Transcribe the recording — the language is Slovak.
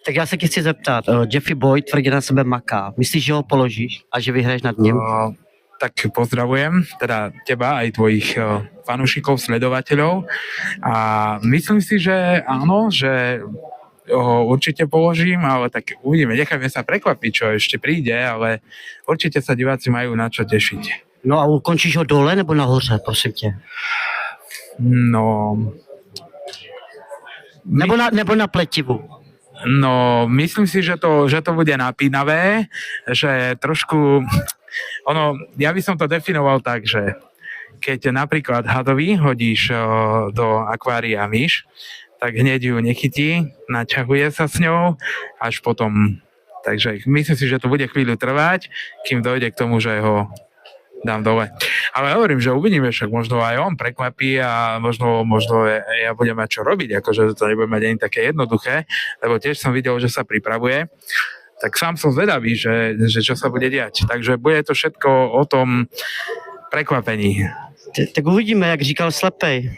Tak já se tě chci zeptat, Jeffy Boy tvrdě na sebe maká. Myslíš, že ho položíš a že vyhraješ nad ním? Tak pozdravujem teda teba aj tvojich fanúšikov, sledovateľov a myslím si, že áno, že ho určite položím, ale tak uvidíme, nechajme sa prekvapiť, čo ešte príde, ale určite sa diváci majú na čo tešiť. No a ukončíš ho dole nebo nahoře, prosím tě? No... Nebo na pletivu? No, myslím si, že to bude napínavé, že trošku... ja by som to definoval tak, že keď napríklad hadovi hodíš do akvária myš, tak hneď ju nechytí, naťahuje sa s ňou, až potom... Takže myslím si, že to bude chvíľu trvať, kým dojde k tomu, že ho dám dole. Ale hovorím, že uvidíme, však možno aj on prekvapí a možno ja budem mať čo robiť, akože to nebude mať ani také jednoduché, lebo tiež som videl, že sa pripravuje. Tak sám som zvedavý, že čo sa bude diať. Takže bude to všetko o tom prekvapení. Tak uvidíme, jak říkal Slepej.